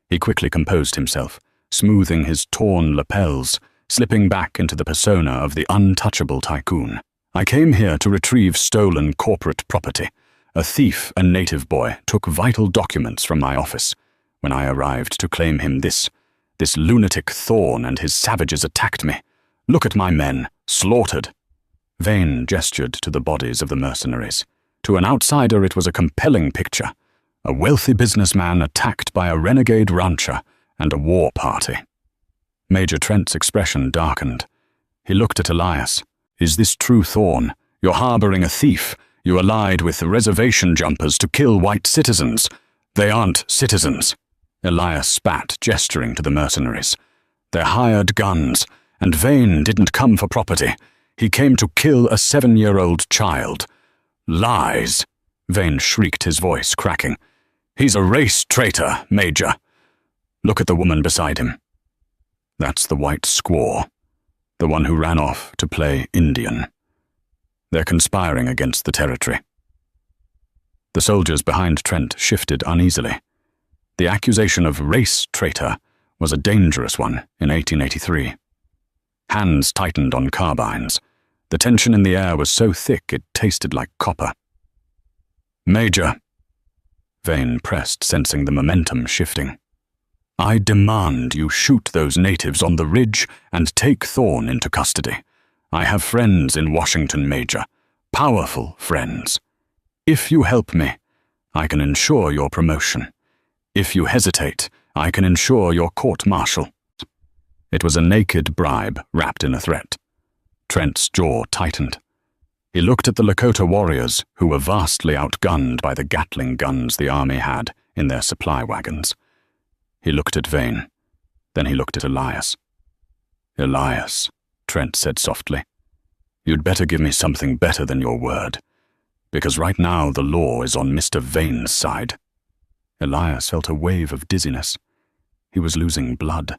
He quickly composed himself, smoothing his torn lapels, slipping back into the persona of the untouchable tycoon. "I came here to retrieve stolen corporate property. A thief, a native boy, took vital documents from my office. When I arrived to claim him, this lunatic Thorne and his savages attacked me. Look at my men, slaughtered." Vane gestured to the bodies of the mercenaries. To an outsider, it was a compelling picture. A wealthy businessman attacked by a renegade rancher and a war party. Major Trent's expression darkened. He looked at Elias. "Is this true, Thorne? You're harboring a thief. You allied with reservation jumpers to kill white citizens. They aren't citizens." Elias spat, gesturing to the mercenaries. "They're hired guns, and Vane didn't come for property. He came to kill a 7-year-old child." "Lies!" Vane shrieked, his voice cracking. "He's a race traitor, Major. Look at the woman beside him. That's the white squaw, the one who ran off to play Indian. They're conspiring against the territory." The soldiers behind Trent shifted uneasily. The accusation of race traitor was a dangerous one in 1883. Hands tightened on carbines. The tension in the air was so thick it tasted like copper. "Major," Vane pressed, sensing the momentum shifting. "I demand you shoot those natives on the ridge and take Thorne into custody. I have friends in Washington, Major. Powerful friends. If you help me, I can ensure your promotion. If you hesitate, I can ensure your court-martial." It was a naked bribe wrapped in a threat. Trent's jaw tightened. He looked at the Lakota warriors, who were vastly outgunned by the Gatling guns the army had in their supply wagons. He looked at Vane. Then he looked at Elias. "Elias," Trent said softly, "you'd better give me something better than your word, because right now the law is on Mr. Vane's side." Elias felt a wave of dizziness. He was losing blood.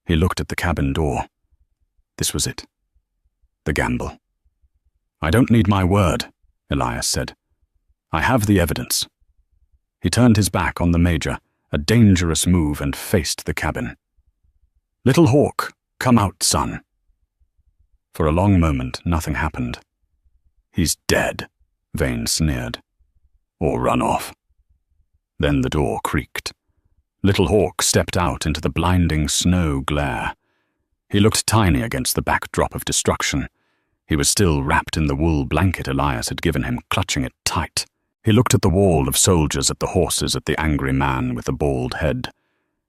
He looked at the cabin door. This was it. The gamble. "I don't need my word," Elias said. "I have the evidence." He turned his back on the Major, a dangerous move, and faced the cabin. "Little Hawk, come out, son." For a long moment, nothing happened. "He's dead," Vane sneered. "Or run off." Then the door creaked. Little Hawk stepped out into the blinding snow glare. He looked tiny against the backdrop of destruction. He was still wrapped in the wool blanket Elias had given him, clutching it tight. He looked at the wall of soldiers, at the horses, at the angry man with the bald head.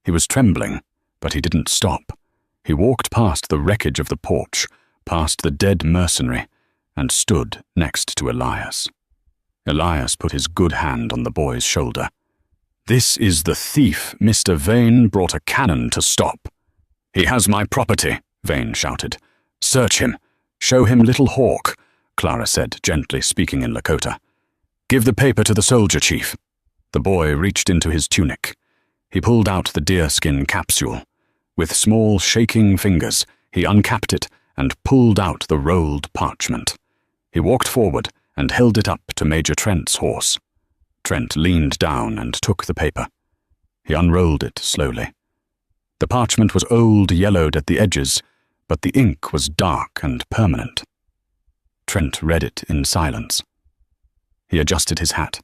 He was trembling, but he didn't stop. He walked past the wreckage of the porch, past the dead mercenary, and stood next to Elias. Elias put his good hand on the boy's shoulder. "This is the thief Mr. Vane brought a cannon to stop." "He has my property," Vane shouted. "Search him. Show him Little Hawk," Clara said, gently, speaking in Lakota. "Give the paper to the soldier chief." The boy reached into his tunic. He pulled out the deerskin capsule. With small, shaking fingers, he uncapped it and pulled out the rolled parchment. He walked forward and held it up to Major Trent's horse. Trent leaned down and took the paper. He unrolled it slowly. The parchment was old, yellowed at the edges, but the ink was dark and permanent. Trent read it in silence. He adjusted his hat.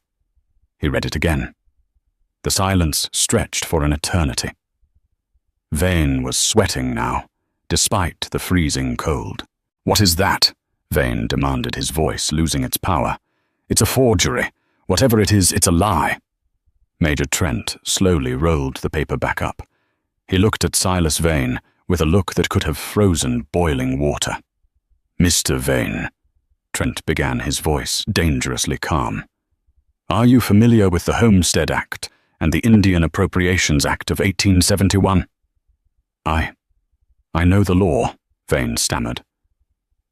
He read it again. The silence stretched for an eternity. Vane was sweating now, despite the freezing cold. "What is that?" Vane demanded, his voice losing its power. "It's a forgery. Whatever it is, it's a lie." Major Trent slowly rolled the paper back up. He looked at Silas Vane with a look that could have frozen boiling water. "Mr. Vane," Trent began, his voice dangerously calm. "Are you familiar with the Homestead Act and the Indian Appropriations Act of 1871? I know the law," Vane stammered.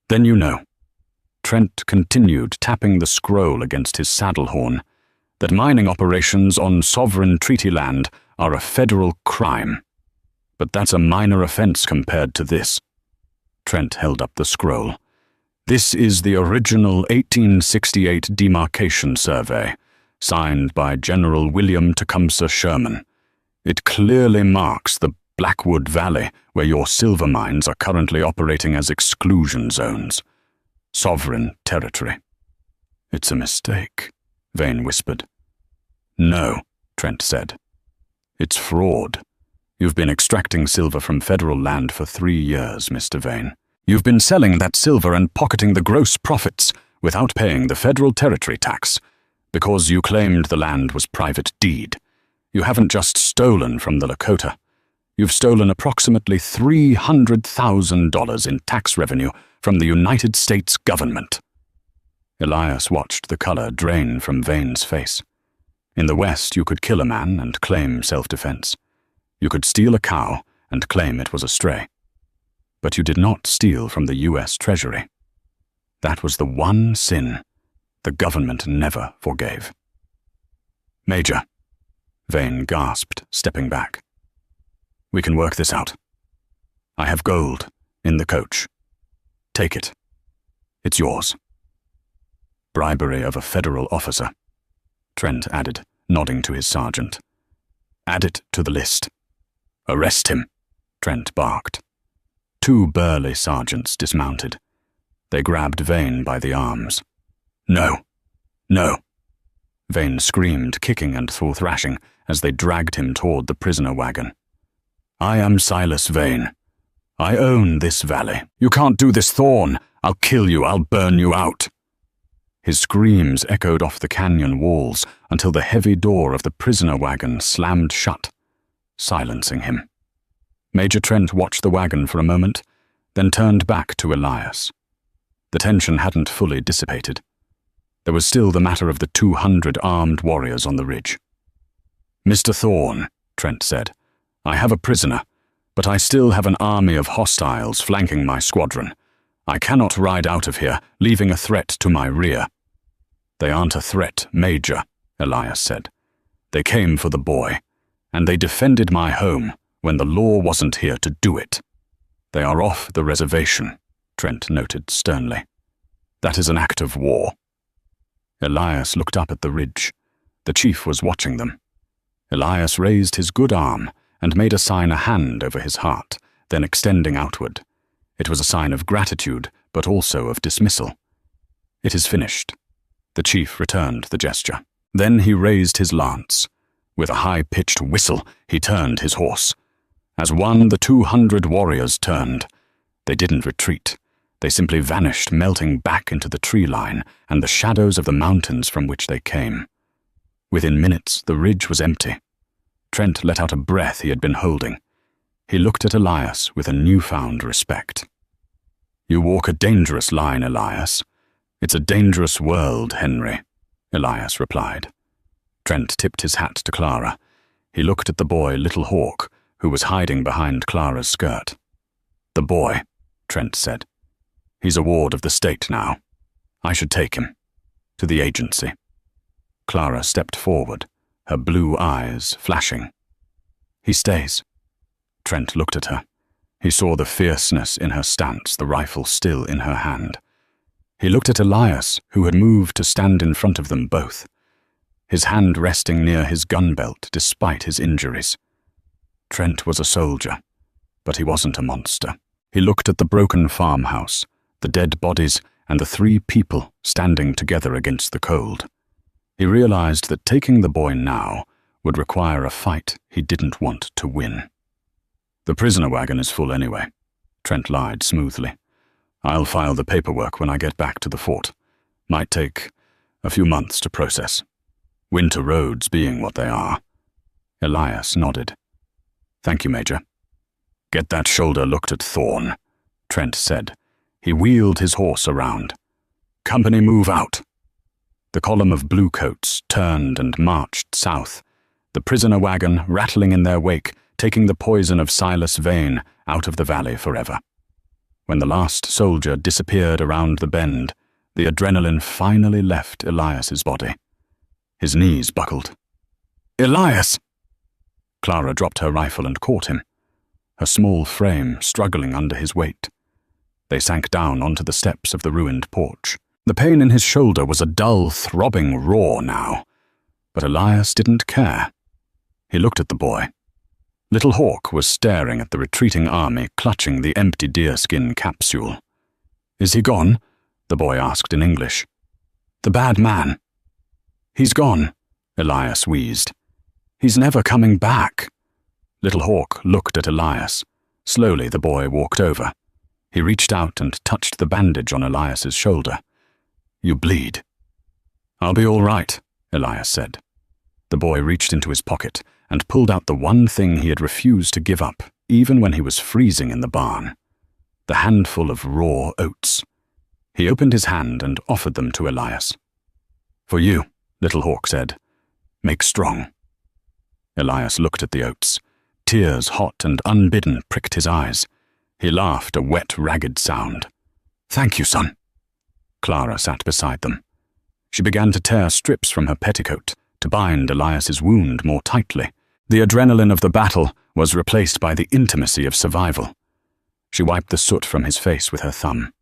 "Then you know," Trent continued, tapping the scroll against his saddle horn, "that mining operations on sovereign treaty land are a federal crime. But that's a minor offense compared to this." Trent held up the scroll. "This is the original 1868 demarcation survey, signed by General William Tecumseh Sherman. It clearly marks the Blackwood Valley, where your silver mines are currently operating as exclusion zones. Sovereign territory." "It's a mistake," Vane whispered. "No," Trent said. "It's fraud. You've been extracting silver from federal land for 3 years, Mr. Vane. You've been selling that silver and pocketing the gross profits without paying the federal territory tax, because you claimed the land was private deed. You haven't just stolen from the Lakota. You've stolen approximately $300,000 in tax revenue from the United States government." Elias watched the color drain from Vane's face. In the West, you could kill a man and claim self-defense. You could steal a cow and claim it was a stray. But you did not steal from the U.S. Treasury. That was the one sin the government never forgave. "Major," Vane gasped, stepping back. "We can work this out. I have gold in the coach. Take it. It's yours." "Bribery of a federal officer," Trent added, nodding to his sergeant. "Add it to the list." "Arrest him," Trent barked. 2 burly sergeants dismounted. They grabbed Vane by the arms. "No, no," Vane screamed, kicking and thrashing as they dragged him toward the prisoner wagon. "I am Silas Vane. I own this valley. You can't do this, Thorn. I'll kill you. I'll burn you out." His screams echoed off the canyon walls until the heavy door of the prisoner wagon slammed shut, silencing him. Major Trent watched the wagon for a moment, then turned back to Elias. The tension hadn't fully dissipated. There was still the matter of the 200 armed warriors on the ridge. "Mr. Thorn," Trent said, "I have a prisoner, but I still have an army of hostiles flanking my squadron. I cannot ride out of here, leaving a threat to my rear." "They aren't a threat, Major," Elias said. "They came for the boy, and they defended my home when the law wasn't here to do it." "They are off the reservation," Trent noted sternly. "That is an act of war." Elias looked up at the ridge. The chief was watching them. Elias raised his good arm and made a sign, a hand over his heart, then extending outward. It was a sign of gratitude, but also of dismissal. "It is finished." The chief returned the gesture. Then he raised his lance. With a high-pitched whistle, he turned his horse. As one, the 200 warriors turned. They didn't retreat. They simply vanished, melting back into the tree line and the shadows of the mountains from which they came. Within minutes, the ridge was empty. Trent let out a breath he had been holding. He looked at Elias with a newfound respect. "You walk a dangerous line, Elias. It's a dangerous world, Henry," Elias replied. Trent tipped his hat to Clara. He looked at the boy, Little Hawk, who was hiding behind Clara's skirt. "The boy," Trent said. "He's a ward of the state now. I should take him. To the agency." Clara stepped forward, her blue eyes flashing. "He stays." Trent looked at her. He saw the fierceness in her stance, the rifle still in her hand. He looked at Elias, who had moved to stand in front of them both, his hand resting near his gun belt despite his injuries. Trent was a soldier, but he wasn't a monster. He looked at the broken farmhouse, the dead bodies, and the 3 people standing together against the cold. He realized that taking the boy now would require a fight he didn't want to win. "The prisoner wagon is full anyway," Trent lied smoothly. "I'll file the paperwork when I get back to the fort. Might take a few months to process. Winter roads being what they are." Elias nodded. "Thank you, Major." "Get that shoulder looked at, Thorn," Trent said. He wheeled his horse around. "Company, move out." The column of bluecoats turned and marched south, the prisoner wagon rattling in their wake, taking the poison of Silas Vane out of the valley forever. When the last soldier disappeared around the bend, the adrenaline finally left Elias's body. His knees buckled. "Elias!" Clara dropped her rifle and caught him, her small frame struggling under his weight. They sank down onto the steps of the ruined porch. The pain in his shoulder was a dull, throbbing roar now, but Elias didn't care. He looked at the boy. Little Hawk was staring at the retreating army, clutching the empty deerskin capsule. "Is he gone?" the boy asked in English. "The bad man." "He's gone," Elias wheezed. "He's never coming back." Little Hawk looked at Elias. Slowly the boy walked over. He reached out and touched the bandage on Elias's shoulder. "You bleed." "I'll be all right," Elias said. The boy reached into his pocket and pulled out the one thing he had refused to give up, even when he was freezing in the barn: the handful of raw oats. He opened his hand and offered them to Elias. "For you," Little Hawk said. "Make strong." Elias looked at the oats. Tears, hot and unbidden, pricked his eyes. He laughed, a wet, ragged sound. "Thank you, son." Clara sat beside them. She began to tear strips from her petticoat to bind Elias's wound more tightly. The adrenaline of the battle was replaced by the intimacy of survival. She wiped the soot from his face with her thumb.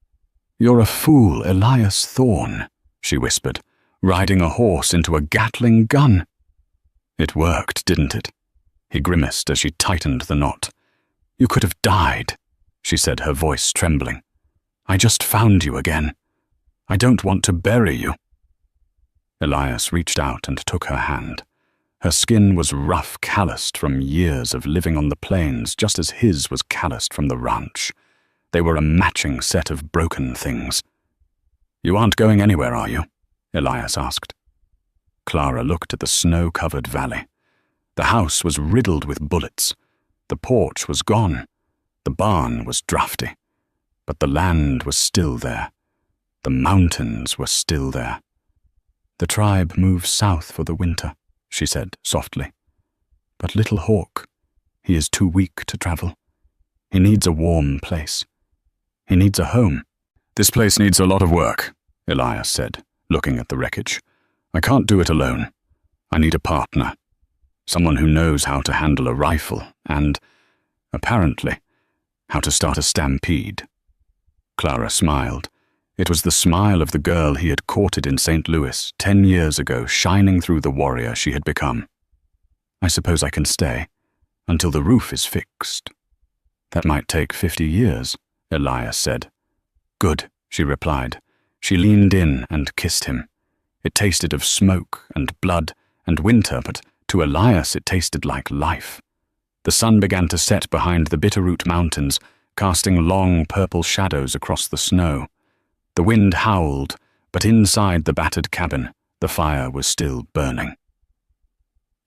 "You're a fool, Elias Thorn," she whispered, "riding a horse into a Gatling gun." "It worked, didn't it?" He grimaced as she tightened the knot. "You could have died," she said, her voice trembling. "I just found you again. I don't want to bury you." Elias reached out and took her hand. Her skin was rough, calloused from years of living on the plains, just as his was calloused from the ranch. They were a matching set of broken things. "You aren't going anywhere, are you?" Elias asked. Clara looked at the snow-covered valley. The house was riddled with bullets. The porch was gone. The barn was drafty. But the land was still there. The mountains were still there. "The tribe moves south for the winter," she said softly. "But little Hawk, he is too weak to travel. He needs a warm place. He needs a home." "This place needs a lot of work," Elias said, looking at the wreckage. "I can't do it alone. I need a partner. Someone who knows how to handle a rifle and, apparently, how to start a stampede." Clara smiled. It was the smile of the girl he had courted in St. Louis 10 years ago, shining through the warrior she had become. "I suppose I can stay until the roof is fixed." "That might take 50 years, Elias said. "Good," she replied. She leaned in and kissed him. It tasted of smoke and blood and winter, but to Elias it tasted like life. The sun began to set behind the Bitterroot Mountains, casting long purple shadows across the snow. The wind howled, but inside the battered cabin, the fire was still burning.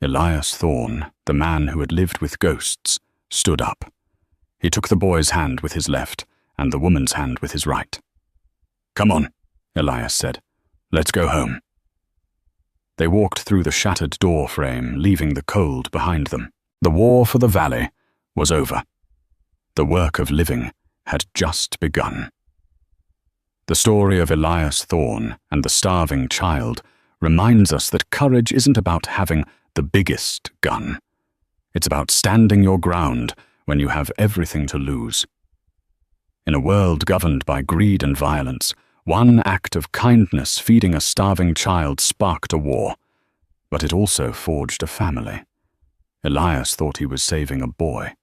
Elias Thorne, the man who had lived with ghosts, stood up. He took the boy's hand with his left and the woman's hand with his right. "Come on," Elias said. "Let's go home." They walked through the shattered door frame, leaving the cold behind them. The war for the valley was over. The work of living had just begun. The story of Elias Thorne and the starving child reminds us that courage isn't about having the biggest gun. It's about standing your ground when you have everything to lose. In a world governed by greed and violence, one act of kindness feeding a starving child sparked a war, but it also forged a family. Elias thought he was saving a boy,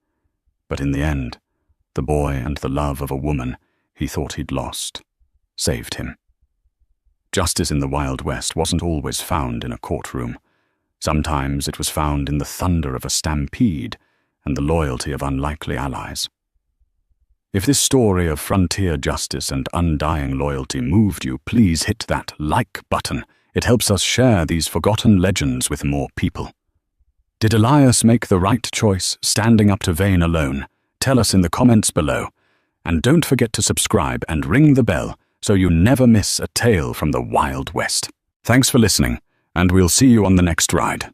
but in the end, the boy and the love of a woman he thought he'd lost saved him. Justice in the Wild West wasn't always found in a courtroom. Sometimes it was found in the thunder of a stampede and the loyalty of unlikely allies. If this story of frontier justice and undying loyalty moved you, please hit that like button. It helps us share these forgotten legends with more people. Did Elias make the right choice standing up to Vane alone? Tell us in the comments below. And don't forget to subscribe and ring the bell so you never miss a tale from the Wild West. Thanks for listening, and we'll see you on the next ride.